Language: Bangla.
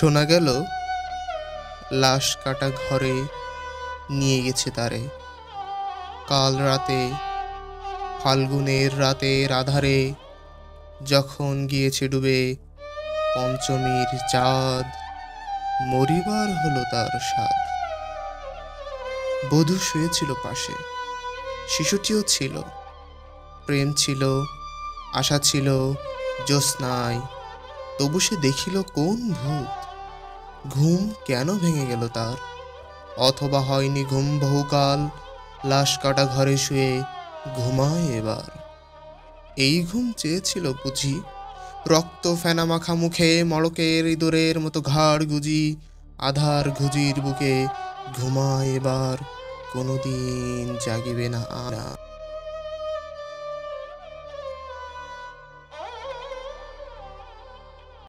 শোনা গেল লাশ কাটা ঘরে নিয়ে গেছে তারে। কাল রাতে, ফাল্গুনের রাতের আধারে, যখন গিয়েছে ডুবে পঞ্চমীর চাঁদ, মরিবার হলো তার সাধ। বধূ শুয়েছিল পাশে, শিশুটিও ছিল, প্রেম ছিল, আশা ছিল, জ্যোৎস্নায়। তবু সে দেখিল কোন ভূত। ঘুম কেন ভেঙে গেল তার? অথবা হয়নি ঘুম বহুকাল, লাশ কাটা ঘরে শুয়ে ঘুমায় এবার। এই ঘুম চেয়েছিল বুঝি, রক্ত ফেনা মাখা মুখে, মড়কের ইঁদুরের মতো ঘাড় গুজি, আধার ঘুজির বুকে ঘুমায় এবার, কোনোদিন জাগিবে না আর।